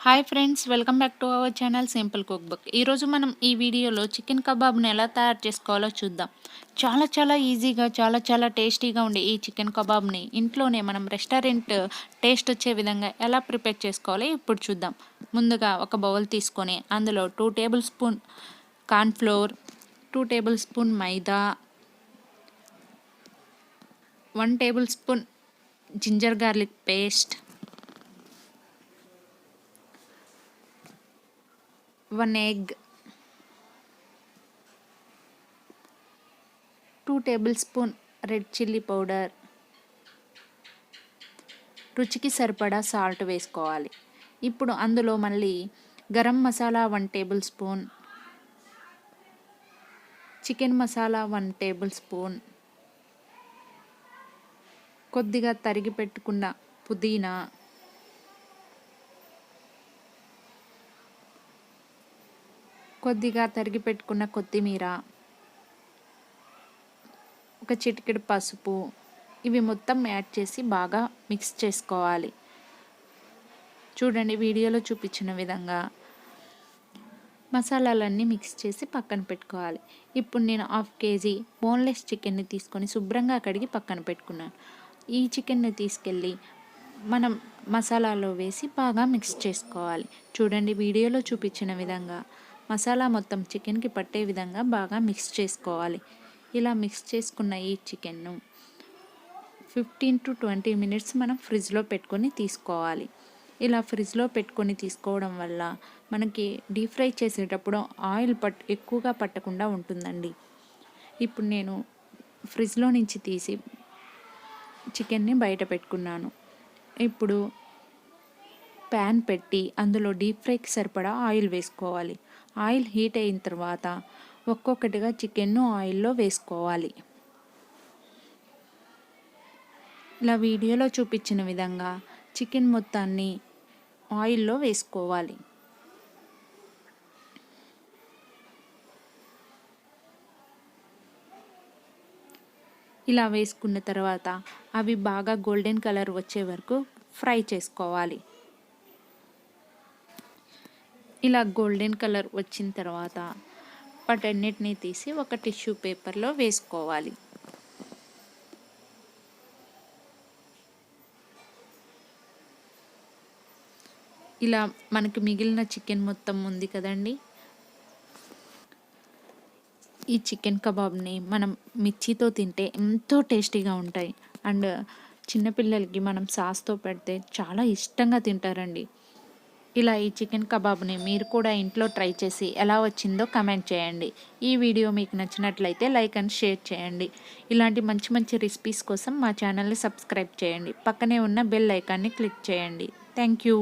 Hi friends, welcome back to our channel simple cook book. ఈరోజు మనం ఈ వీడియోలో చికెన్ కబాబ్ని ఎలా తయారు చేసుకోవాలో చూద్దాం. చాలా ఈజీగా చాలా టేస్టీగా ఉండే ఈ చికెన్ కబాబ్ని ఇంట్లోనే మనం రెస్టారెంట్ టేస్ట్ వచ్చే విధంగా ఎలా ప్రిపేర్ చేసుకోవాలో ఇప్పుడు చూద్దాం. ముందుగా ఒక బౌల్ తీసుకొని అందులో 2 tablespoon cornflour, 2 tablespoon maida, 1 tablespoon ginger garlic paste, 1 egg, 2 tablespoon red chilli powder, రుచికి సరిపడా సాల్ట్ వేసుకోవాలి. ఇప్పుడు అందులో మళ్ళీ garam masala 1 tablespoon, chicken masala 1 tablespoon, కొద్దిగా తరిగి పెట్టుకున్న పుదీనా, కొద్దిగా తరిగి పెట్టుకున్న కొత్తిమీర, ఒక చిటికెడు పసుపు, ఇవి మొత్తం యాడ్ చేసి బాగా మిక్స్ చేసుకోవాలి. చూడండి, వీడియోలో చూపించిన విధంగా మసాలాలన్నీ మిక్స్ చేసి పక్కన పెట్టుకోవాలి. ఇప్పుడు నేను 1/2 kg బోన్లెస్ చికెన్ని తీసుకొని శుభ్రంగా కడిగి పక్కన పెట్టుకున్నాను. ఈ చికెన్ని తీసుకెళ్ళి మనం మసాలాలో వేసి బాగా మిక్స్ చేసుకోవాలి. చూడండి, వీడియోలో చూపించిన విధంగా మసాలా మొత్తం చికెన్కి పట్టే విధంగా బాగా మిక్స్ చేసుకోవాలి. ఇలా మిక్స్ చేసుకున్న ఈ చికెన్ను 15 to 20 మినిట్స్ మనం ఫ్రిడ్జ్లో పెట్టుకొని తీసుకోవాలి. ఇలా ఫ్రిడ్జ్లో పెట్టుకొని తీసుకోవడం వల్ల మనకి డీప్ ఫ్రై చేసేటప్పుడు ఆయిల్ ఎక్కువగా పట్టకుండా ఉంటుందండి. ఇప్పుడు నేను ఫ్రిడ్జ్లో నుంచి తీసి చికెన్ని బయట పెట్టుకున్నాను. ఇప్పుడు ప్యాన్ పెట్టి అందులో డీప్ ఫ్రైకి సరిపడా ఆయిల్ వేసుకోవాలి. ఆయిల్ హీట్ అయిన తర్వాత ఒక్కొక్కటిగా చికెన్ను ఆయిల్లో వేసుకోవాలి. ఇలా వీడియోలో చూపించిన విధంగా చికెన్ మొత్తాన్ని ఆయిల్లో వేసుకోవాలి. ఇలా వేసుకున్న తర్వాత అవి బాగా గోల్డెన్ కలర్ వచ్చే వరకు ఫ్రై చేసుకోవాలి. ఇలా గోల్డెన్ కలర్ వచ్చిన తర్వాత వాటన్నిటిని తీసి ఒక టిష్యూ పేపర్లో వేసుకోవాలి. ఇలా మనకి మిగిలిన చికెన్ మొత్తం ఉంది కదండి, ఈ చికెన్ కబాబ్ని మనం మిర్చితో తింటే ఎంతో టేస్టీగా ఉంటాయి. అండ్ చిన్నపిల్లలకి మనం సాస్తో పెడితే చాలా ఇష్టంగా తింటారండి. ఇలా ఈ చికెన్ కబాబ్ని మీరు కూడా ఇంట్లో ట్రై చేసి ఎలా వచ్చిందో కమెంట్ చేయండి. ఈ వీడియో మీకు నచ్చినట్లయితే లైక్ అండ్ షేర్ చేయండి. ఇలాంటి మంచి రెసిపీస్ కోసం మా ఛానల్ని సబ్స్క్రైబ్ చేయండి. పక్కనే ఉన్న బెల్ ఐకాన్ని క్లిక్ చేయండి. Thank you.